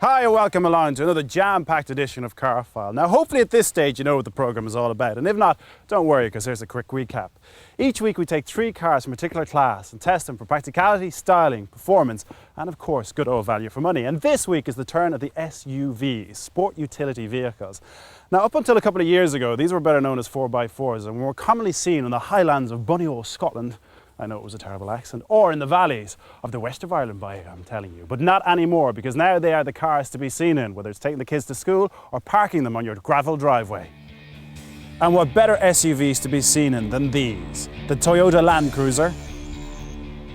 Hi and welcome along to another jam-packed edition of Car File. Now hopefully at this stage you know what the programme is all about, and if not, don't worry because here's a quick recap. Each week we take 3 cars from a particular class and test them for practicality, styling, performance and of course good old value for money. And this week is the turn of the SUVs, sport utility vehicles. Now up until a couple of years ago these were better known as 4x4s and were commonly seen on the highlands of bunny old Scotland. I know it was a terrible accent, or in the valleys of the west of Ireland, I'm telling you. But not anymore, because now they are the cars to be seen in, whether it's taking the kids to school or parking them on your gravel driveway. And what better SUVs to be seen in than these? The Toyota Land Cruiser,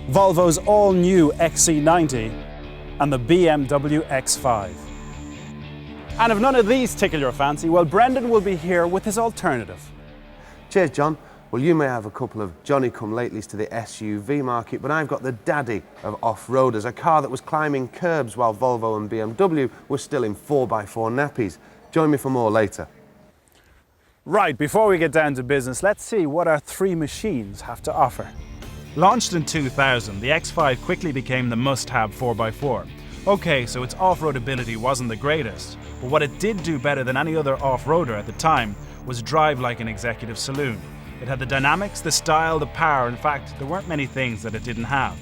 Volvo's all-new XC90, and the BMW X5. And if none of these tickle your fancy, well, Brendan will be here with his alternative. Cheers, John. Well, you may have a couple of Johnny-come-latelys to the SUV market, but I've got the daddy of off-roaders, a car that was climbing curbs while Volvo and BMW were still in 4x4 nappies. Join me for more later. Right, before we get down to business, let's see what our 3 machines have to offer. Launched in 2000, the X5 quickly became the must-have 4x4. Okay, so its off-road ability wasn't the greatest, but what it did do better than any other off-roader at the time was drive like an executive saloon. It had the dynamics, the style, the power. In fact, there weren't many things that it didn't have.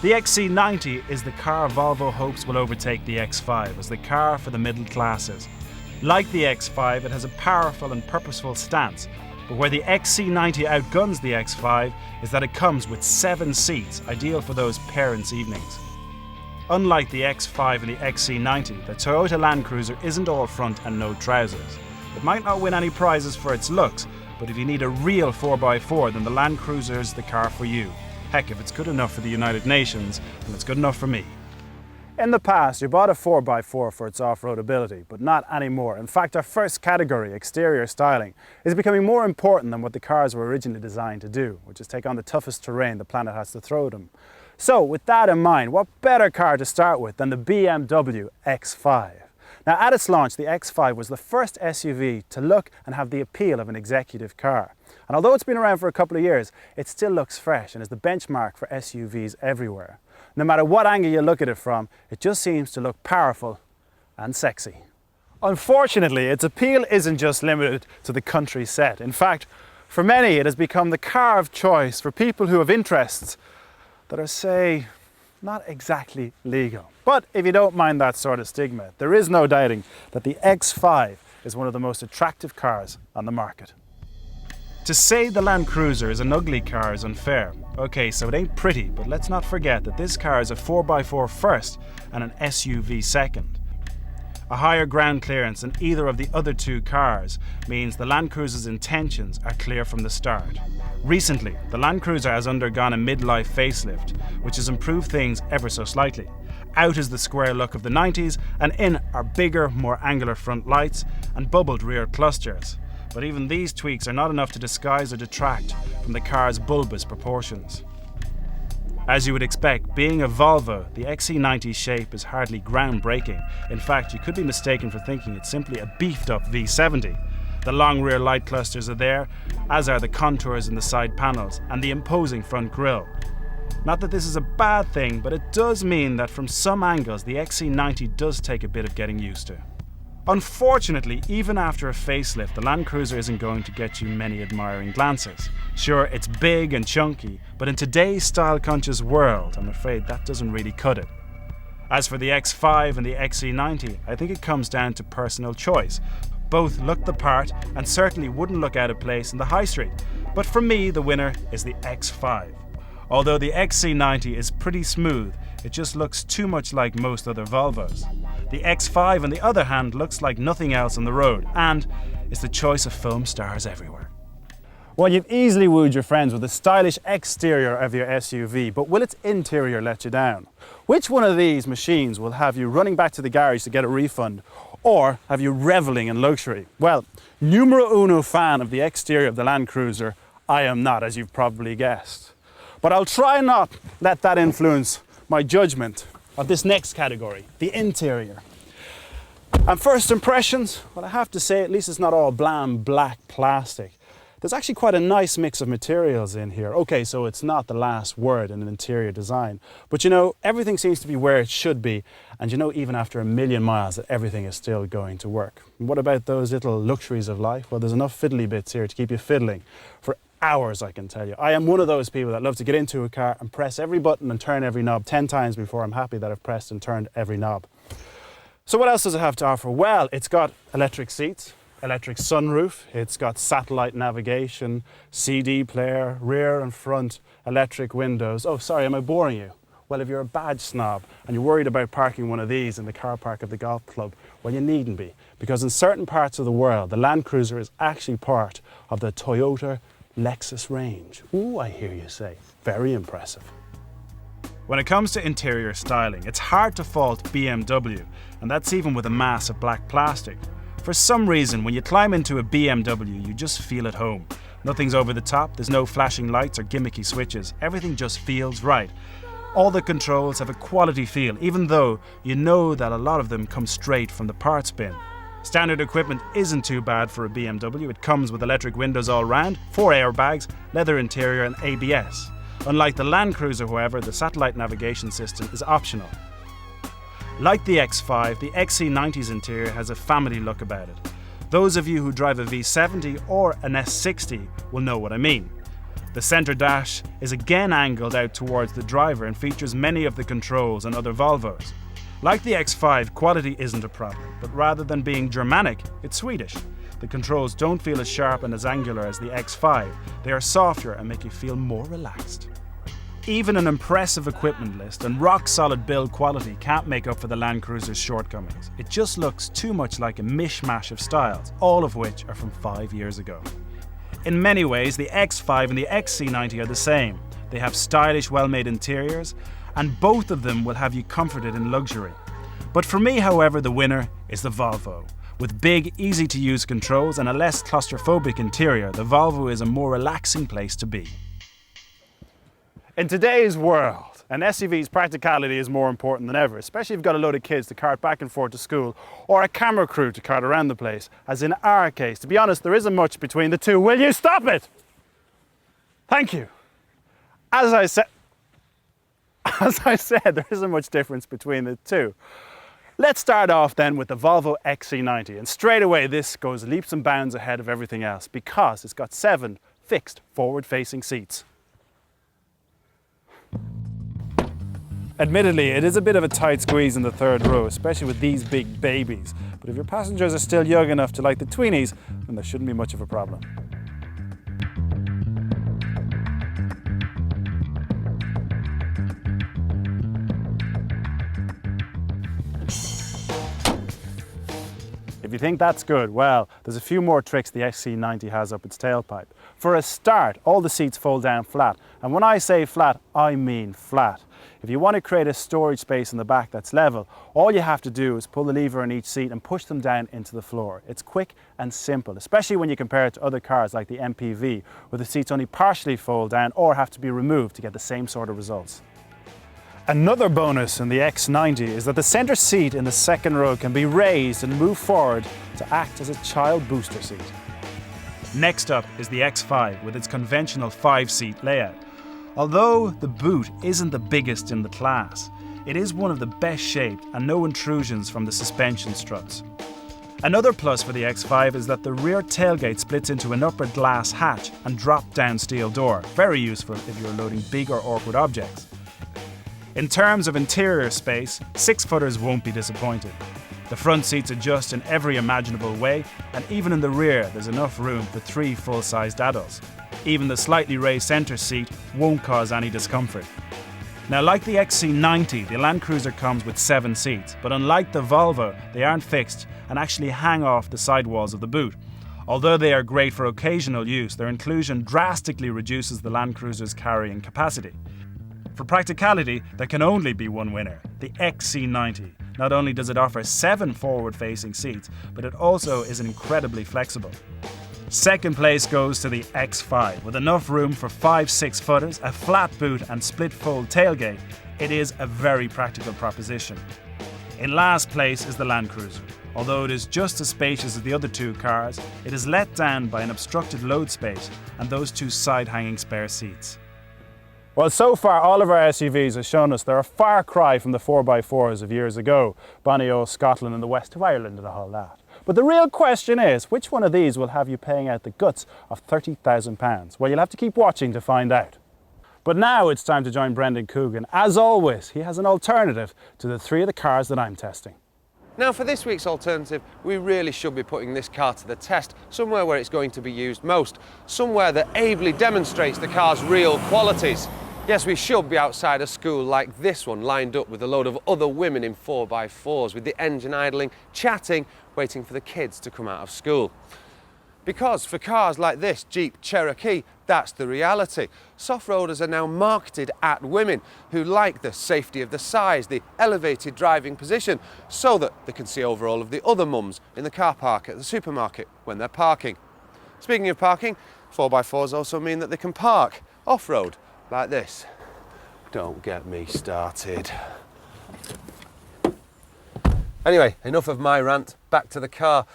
The XC90 is the car Volvo hopes will overtake the X5 as the car for the middle classes. Like the X5, it has a powerful and purposeful stance, but where the XC90 outguns the X5 is that it comes with 7 seats, ideal for those parents' evenings. Unlike the X5 and the XC90, the Toyota Land Cruiser isn't all front and no trousers. It might not win any prizes for its looks, but if you need a real 4x4, then the Land Cruiser is the car for you. Heck, if it's good enough for the United Nations, then it's good enough for me. In the past, you bought a 4x4 for its off-road ability, but not anymore. In fact, our first category, exterior styling, is becoming more important than what the cars were originally designed to do, which is take on the toughest terrain the planet has to throw them. So, with that in mind, what better car to start with than the BMW X5? Now, at its launch, the X5 was the first SUV to look and have the appeal of an executive car. And although it's been around for a couple of years, it still looks fresh and is the benchmark for SUVs everywhere. No matter what angle you look at it from, it just seems to look powerful and sexy. Unfortunately, its appeal isn't just limited to the country set. In fact, for many, it has become the car of choice for people who have interests that are, say, not exactly legal. But if you don't mind that sort of stigma, there is no doubting that the X5 is one of the most attractive cars on the market. To say the Land Cruiser is an ugly car is unfair. Okay, so it ain't pretty, but let's not forget that this car is a 4x4 first and an SUV second. A higher ground clearance than either of the other 2 cars means the Land Cruiser's intentions are clear from the start. Recently, the Land Cruiser has undergone a midlife facelift, which has improved things ever so slightly. Out is the square look of the 90s, and in are bigger, more angular front lights and bubbled rear clusters. But even these tweaks are not enough to disguise or detract from the car's bulbous proportions. As you would expect, being a Volvo, the XC90's shape is hardly groundbreaking. In fact, you could be mistaken for thinking it's simply a beefed-up V70. The long rear light clusters are there, as are the contours in the side panels and the imposing front grille. Not that this is a bad thing, but it does mean that from some angles the XC90 does take a bit of getting used to. Unfortunately, even after a facelift, the Land Cruiser isn't going to get you many admiring glances. Sure, it's big and chunky, but in today's style-conscious world, I'm afraid that doesn't really cut it. As for the X5 and the XC90, I think it comes down to personal choice. Both look the part and certainly wouldn't look out of place in the high street. But for me, the winner is the X5. Although the XC90 is pretty smooth, it just looks too much like most other Volvos. The X5, on the other hand, looks like nothing else on the road and is the choice of film stars everywhere. Well, you've easily wooed your friends with the stylish exterior of your SUV, but will its interior let you down? Which one of these machines will have you running back to the garage to get a refund, or have you reveling in luxury? Well, numero uno fan of the exterior of the Land Cruiser, I am not, as you've probably guessed. But I'll try not let that influence my judgment of this next category, the interior. And first impressions, well, I have to say, at least it's not all bland black plastic. There's actually quite a nice mix of materials in here. Okay, so it's not the last word in an interior design, but you know, everything seems to be where it should be, and you know, even after 1,000,000 miles, that everything is still going to work. And what about those little luxuries of life? Well, there's enough fiddly bits here to keep you fiddling for hours, I can tell you. I am one of those people that love to get into a car and press every button and turn every knob 10 times before I'm happy that I've pressed and turned every knob. So what else does it have to offer? Well, it's got electric seats, electric sunroof, it's got satellite navigation, CD player, rear and front electric windows. Oh, sorry, am I boring you? Well, if you're a badge snob and you're worried about parking one of these in the car park of the golf club, well, you needn't be, because in certain parts of the world, the Land Cruiser is actually part of the Toyota Lexus range. Ooh, I hear you say. Very impressive. When it comes to interior styling, it's hard to fault BMW, and that's even with a mass of black plastic. For some reason, when you climb into a BMW, you just feel at home. Nothing's over the top, there's no flashing lights or gimmicky switches. Everything just feels right. All the controls have a quality feel, even though you know that a lot of them come straight from the parts bin. Standard equipment isn't too bad for a BMW. It comes with electric windows all round, 4 airbags, leather interior and ABS. Unlike the Land Cruiser, however, the satellite navigation system is optional. Like the X5, the XC90's interior has a family look about it. Those of you who drive a V70 or an S60 will know what I mean. The centre dash is again angled out towards the driver and features many of the controls and other Volvos. Like the X5, quality isn't a problem, but rather than being Germanic, it's Swedish. The controls don't feel as sharp and as angular as the X5. They are softer and make you feel more relaxed. Even an impressive equipment list and rock-solid build quality can't make up for the Land Cruiser's shortcomings. It just looks too much like a mishmash of styles, all of which are from 5 years ago. In many ways, the X5 and the XC90 are the same. They have stylish, well-made interiors, and both of them will have you comforted in luxury. But for me, however, the winner is the Volvo. With big, easy-to-use controls and a less claustrophobic interior, the Volvo is a more relaxing place to be. In today's world, an SUV's practicality is more important than ever, especially if you've got a load of kids to cart back and forth to school or a camera crew to cart around the place, as in our case. To be honest, there isn't much between the two. Will you stop it? Thank you. As I said, there isn't much difference between the two. Let's start off then with the Volvo XC90, and straight away this goes leaps and bounds ahead of everything else because it's got 7 fixed forward-facing seats. Admittedly, it is a bit of a tight squeeze in the third row, especially with these big babies. But if your passengers are still young enough to like the tweenies, then there shouldn't be much of a problem. If you think that's good, well, there's a few more tricks the XC90 has up its tailpipe. For a start, all the seats fold down flat. And when I say flat, I mean flat. If you want to create a storage space in the back that's level, all you have to do is pull the lever in each seat and push them down into the floor. It's quick and simple, especially when you compare it to other cars like the MPV, where the seats only partially fold down or have to be removed to get the same sort of results. Another bonus in the X90 is that the centre seat in the second row can be raised and moved forward to act as a child booster seat. Next up is the X5 with its conventional 5-seat layout. Although the boot isn't the biggest in the class, it is one of the best shaped and no intrusions from the suspension struts. Another plus for the X5 is that the rear tailgate splits into an upper glass hatch and drop-down steel door, very useful if you're loading big or awkward objects. In terms of interior space, 6-footers won't be disappointed. The front seats adjust in every imaginable way, and even in the rear there's enough room for 3 full-sized adults. Even the slightly raised centre seat won't cause any discomfort. Now, like the XC90, the Land Cruiser comes with 7 seats, but unlike the Volvo, they aren't fixed and actually hang off the sidewalls of the boot. Although they are great for occasional use, their inclusion drastically reduces the Land Cruiser's carrying capacity. For practicality, there can only be one winner, the XC90. Not only does it offer 7 forward-facing seats, but it also is incredibly flexible. Second place goes to the X5. With enough room for 5 6-footers, a flat boot and split-fold tailgate, it is a very practical proposition. In last place is the Land Cruiser. Although it is just as spacious as the other two cars, it is let down by an obstructed load space and those two side-hanging spare seats. Well, so far all of our SUVs have shown us they're a far cry from the 4x4s of years ago. Bonnie Scotland and the west of Ireland and all that. But the real question is, which one of these will have you paying out the guts of £30,000? Well, you'll have to keep watching to find out. But now it's time to join Brendan Coogan. As always, he has an alternative to the three of the cars that I'm testing. Now for this week's alternative, we really should be putting this car to the test, somewhere where it's going to be used most, somewhere that ably demonstrates the car's real qualities. Yes, we should be outside a school like this one, lined up with a load of other women in 4x4s, with the engine idling, chatting, waiting for the kids to come out of school. Because for cars like this Jeep Cherokee, that's the reality. Soft-roaders are now marketed at women who like the safety of the size, the elevated driving position, so that they can see over all of the other mums in the car park at the supermarket when they're parking. Speaking of parking, 4x4s also mean that they can park off-road like this. Don't get me started. Anyway, enough of my rant, back to the car.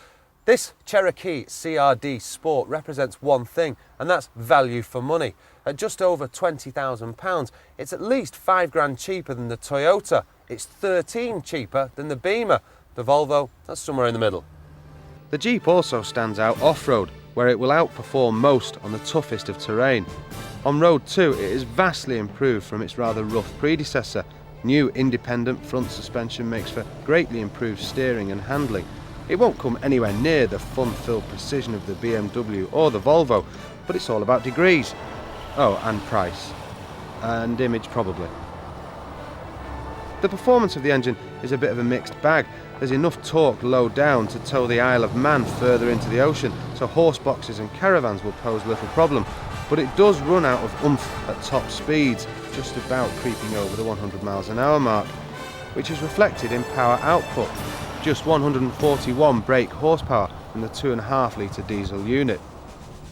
This Cherokee CRD Sport represents one thing, and that's value for money. At just over £20,000, it's at least £5 cheaper than the Toyota. It's 13 cheaper than the Beamer. The Volvo, that's somewhere in the middle. The Jeep also stands out off-road, where it will outperform most on the toughest of terrain. On road too, it is vastly improved from its rather rough predecessor. New independent front suspension makes for greatly improved steering and handling. It won't come anywhere near the fun-filled precision of the BMW or the Volvo, but it's all about degrees. Oh, and price. And image probably. The performance of the engine is a bit of a mixed bag. There's enough torque low down to tow the Isle of Man further into the ocean, so horse boxes and caravans will pose little problem. But it does run out of oomph at top speeds, just about creeping over the 100 miles an hour mark, which is reflected in power output. Just 141 brake horsepower from the 2.5 litre diesel unit.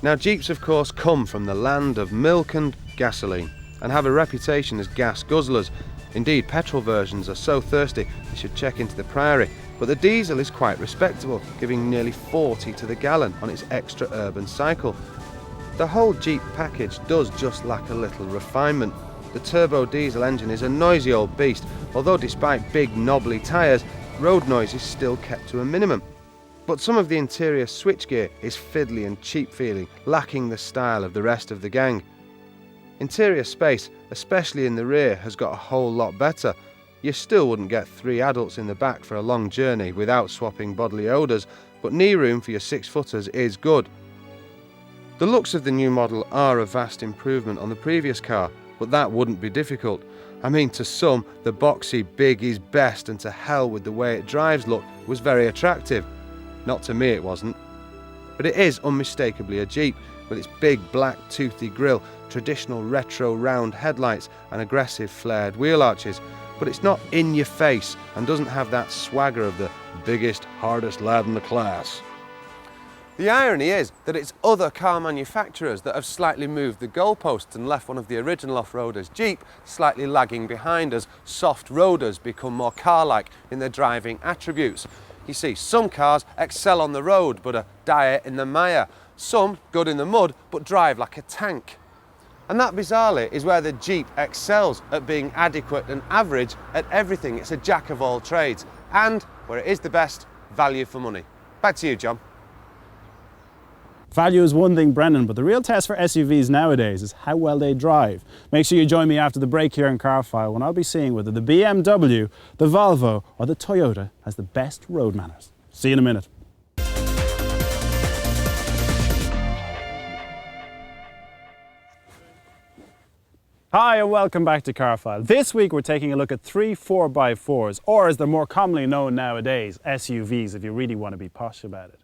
Now Jeeps of course come from the land of milk and gasoline and have a reputation as gas guzzlers. Indeed, petrol versions are so thirsty they should check into the Priory, but the diesel is quite respectable, giving nearly 40 to the gallon on its extra urban cycle. The whole Jeep package does just lack a little refinement. The turbo diesel engine is a noisy old beast, although despite big knobbly tyres, road noise is still kept to a minimum. But some of the interior switchgear is fiddly and cheap feeling, lacking the style of the rest of the gang. Interior space, especially in the rear, has got a whole lot better. You still wouldn't get 3 adults in the back for a long journey without swapping bodily odours, but knee room for your 6-footers is good. The looks of the new model are a vast improvement on the previous car, but that wouldn't be difficult. I mean, to some, the boxy big is best, and to hell with the way it drives look was very attractive. Not to me it wasn't. But it is unmistakably a Jeep, with its big black toothy grille, traditional retro round headlights and aggressive flared wheel arches. But it's not in your face and doesn't have that swagger of the biggest, hardest lad in the class. The irony is that it's other car manufacturers that have slightly moved the goalposts and left one of the original off-roaders, Jeep, slightly lagging behind as soft roaders become more car-like in their driving attributes. You see, some cars excel on the road but are dire in the mire. Some good in the mud but drive like a tank. And that bizarrely is where the Jeep excels at being adequate and average at everything. It's a jack of all trades. And where it is the best, value for money. Back to you, John. Value is one thing, Brendan, but the real test for SUVs nowadays is how well they drive. Make sure you join me after the break here in Carfile when I'll be seeing whether the BMW, the Volvo or the Toyota has the best road manners. See you in a minute. Hi and welcome back to Carfile. This week we're taking a look at 3 4x4s, or as they're more commonly known nowadays, SUVs if you really want to be posh about it.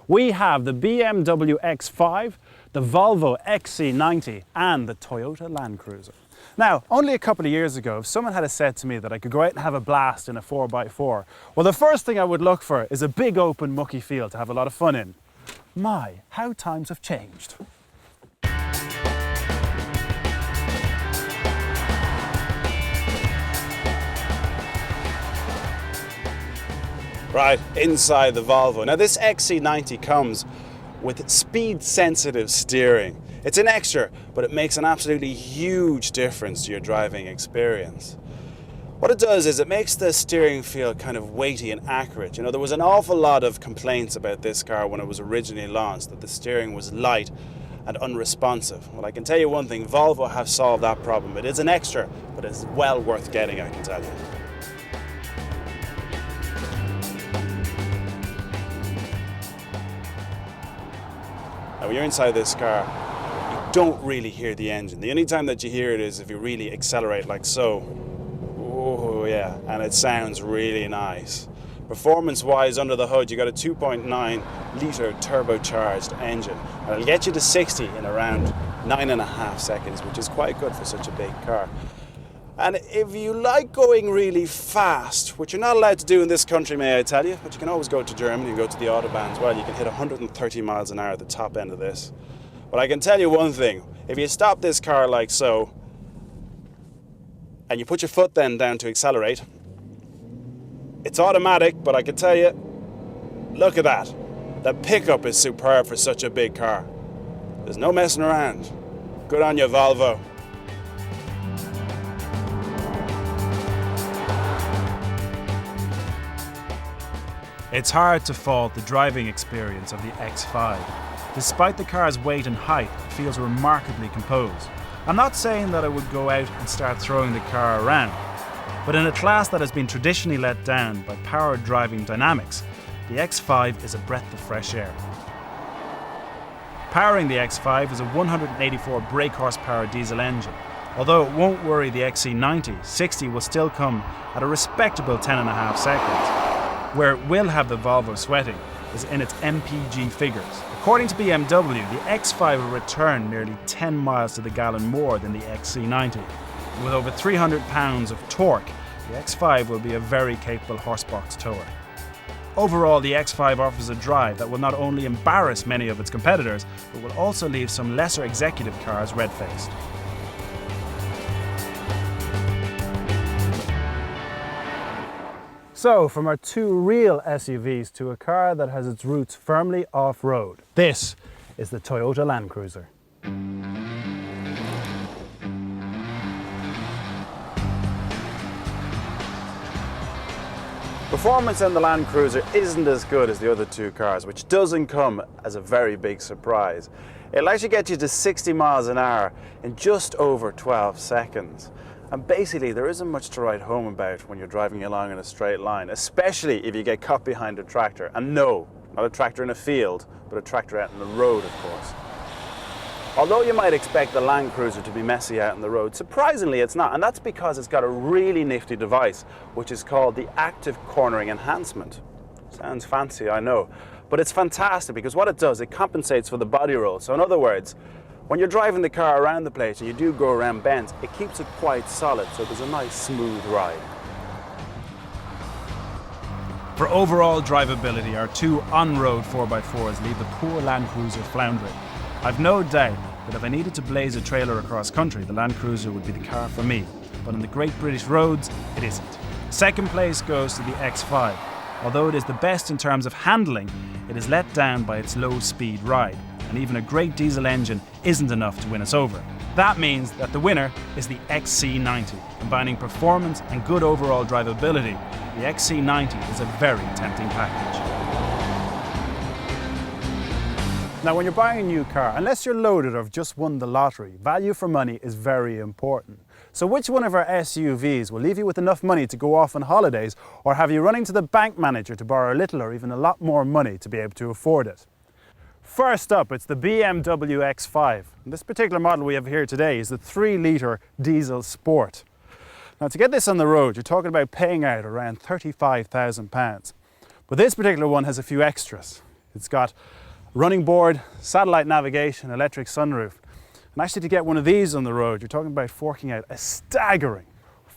We have the BMW X5, the Volvo XC90 and the Toyota Land Cruiser. Now, only a couple of years ago, if someone had said to me that I could go out and have a blast in a 4x4, well, the first thing I would look for is a big open mucky field to have a lot of fun in. My, how times have changed. Right, inside the Volvo. Now this XC90 comes with speed-sensitive steering. It's an extra, but it makes an absolutely huge difference to your driving experience. What it does is it makes the steering feel kind of weighty and accurate. You know, there was an awful lot of complaints about this car when it was originally launched, that the steering was light and unresponsive. Well, I can tell you one thing, Volvo have solved that problem. It is an extra, but it's well worth getting, I can tell you. Now, when you're inside this car, you don't really hear the engine. The only time that you hear it is if you really accelerate like so. Oh yeah, and it sounds really nice. Performance-wise, under the hood, you got a 2.9 litre turbocharged engine. And it'll get you to 60 in around 9.5 seconds, which is quite good for such a big car. And if you like going really fast, which you're not allowed to do in this country, may I tell you, but you can always go to Germany and go to the Autobahn as well. You can hit 130 miles an hour at the top end of this. But I can tell you one thing, if you stop this car like so, and you put your foot then down to accelerate, it's automatic, but I can tell you, look at that. The pickup is superb for such a big car. There's no messing around. Good on you, Volvo. It's hard to fault the driving experience of the X5. Despite the car's weight and height, it feels remarkably composed. I'm not saying that I would go out and start throwing the car around, but in a class that has been traditionally let down by powered driving dynamics, the X5 is a breath of fresh air. Powering the X5 is a 184 brake horsepower diesel engine. Although it won't worry the XC90, 60 will still come at a respectable 10.5 seconds. Where it will have the Volvo sweating is in its MPG figures. According to BMW, the X5 will return nearly 10 miles to the gallon more than the XC90. With over 300 pounds of torque, the X5 will be a very capable horsebox tower. Overall, the X5 offers a drive that will not only embarrass many of its competitors, but will also leave some lesser executive cars red-faced. So, from our two real SUVs to a car that has its roots firmly off-road, this is the Toyota Land Cruiser. Performance in the Land Cruiser isn't as good as the other two cars, which doesn't come as a very big surprise. It'll actually get you to 60 miles an hour in just over 12 seconds. And basically, there isn't much to write home about when you're driving along in a straight line, especially if you get caught behind a tractor. And no, not a tractor in a field, but a tractor out on the road, of course. Although you might expect the Land Cruiser to be messy out on the road, surprisingly it's not. And that's because it's got a really nifty device, which is called the Active Cornering Enhancement. Sounds fancy, I know. But it's fantastic because what it does, it compensates for the body roll. So in other words, when you're driving the car around the place and you do go around bends, it keeps it quite solid, so there's a nice smooth ride. For overall drivability, our two on-road 4x4s leave the poor Land Cruiser floundering. I've no doubt that if I needed to blaze a trailer across country, the Land Cruiser would be the car for me. But on the Great British roads, it isn't. Second place goes to the X5. Although it is the best in terms of handling, it is let down by its low-speed ride. And even a great diesel engine isn't enough to win us over. That means that the winner is the XC90. Combining performance and good overall drivability, the XC90 is a very tempting package. Now, when you're buying a new car, unless you're loaded or have just won the lottery, value for money is very important. So which one of our SUVs will leave you with enough money to go off on holidays, or have you running to the bank manager to borrow a little or even a lot more money to be able to afford it? First up, it's the BMW X5. And this particular model we have here today is the 3-litre diesel sport. Now, to get this on the road, you're talking about paying out around £35,000. But this particular one has a few extras. It's got running board, satellite navigation, electric sunroof. And actually, to get one of these on the road, you're talking about forking out a staggering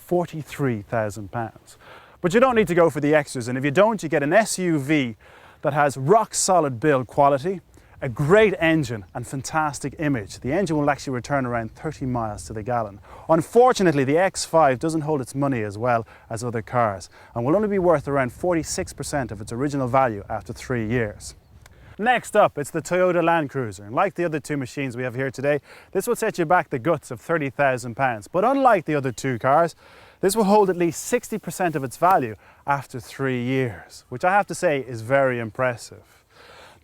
£43,000. But you don't need to go for the extras, and if you don't, you get an SUV that has rock-solid build quality, A great engine and fantastic image. The engine will actually return around 30 miles to the gallon. Unfortunately, the X5 doesn't hold its money as well as other cars and will only be worth around 46% of its original value after 3 years. Next up, it's the Toyota Land Cruiser. And like the other two machines we have here today, this will set you back the guts of £30,000. But unlike the other two cars, this will hold at least 60% of its value after 3 years, which I have to say is very impressive.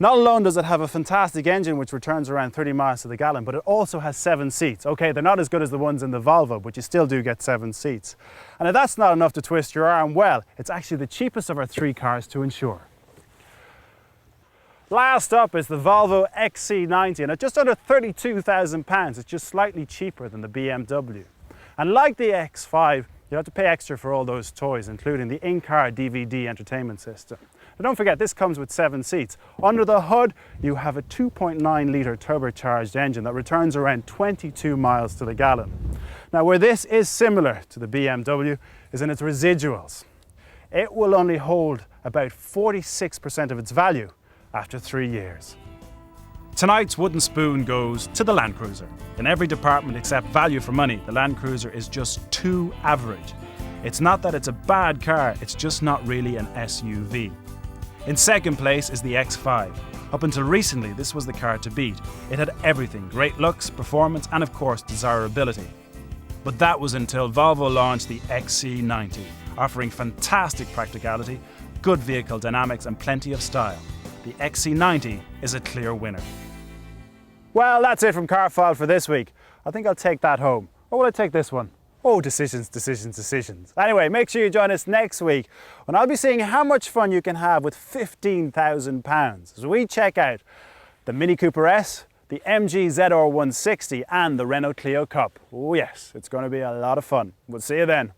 Not alone does it have a fantastic engine which returns around 30 miles to the gallon, but it also has 7 seats. Okay, they're not as good as the ones in the Volvo, but you still do get 7 seats. And if that's not enough to twist your arm, well, it's actually the cheapest of our 3 cars to insure. Last up is the Volvo XC90, and at just under £32,000, it's just slightly cheaper than the BMW. And like the X5, you have to pay extra for all those toys, including the in-car DVD entertainment system. But don't forget, this comes with 7 seats. Under the hood, you have a 2.9 litre turbocharged engine that returns around 22 miles to the gallon. Now, where this is similar to the BMW is in its residuals. It will only hold about 46% of its value after 3 years. Tonight's wooden spoon goes to the Land Cruiser. In every department except value for money, the Land Cruiser is just too average. It's not that it's a bad car, it's just not really an SUV. In second place is the X5. Up until recently, this was the car to beat. It had everything: great looks, performance, and of course desirability. But that was until Volvo launched the XC90, offering fantastic practicality, good vehicle dynamics, and plenty of style. The XC90 is a clear winner. Well, that's it from Carfile for this week. I think I'll take that home. Or will I take this one? Oh, decisions, decisions, decisions. Anyway, make sure you join us next week when I'll be seeing how much fun you can have with £15,000 as we check out the Mini Cooper S, the MG ZR 160 and the Renault Clio Cup. Oh yes, it's going to be a lot of fun. We'll see you then.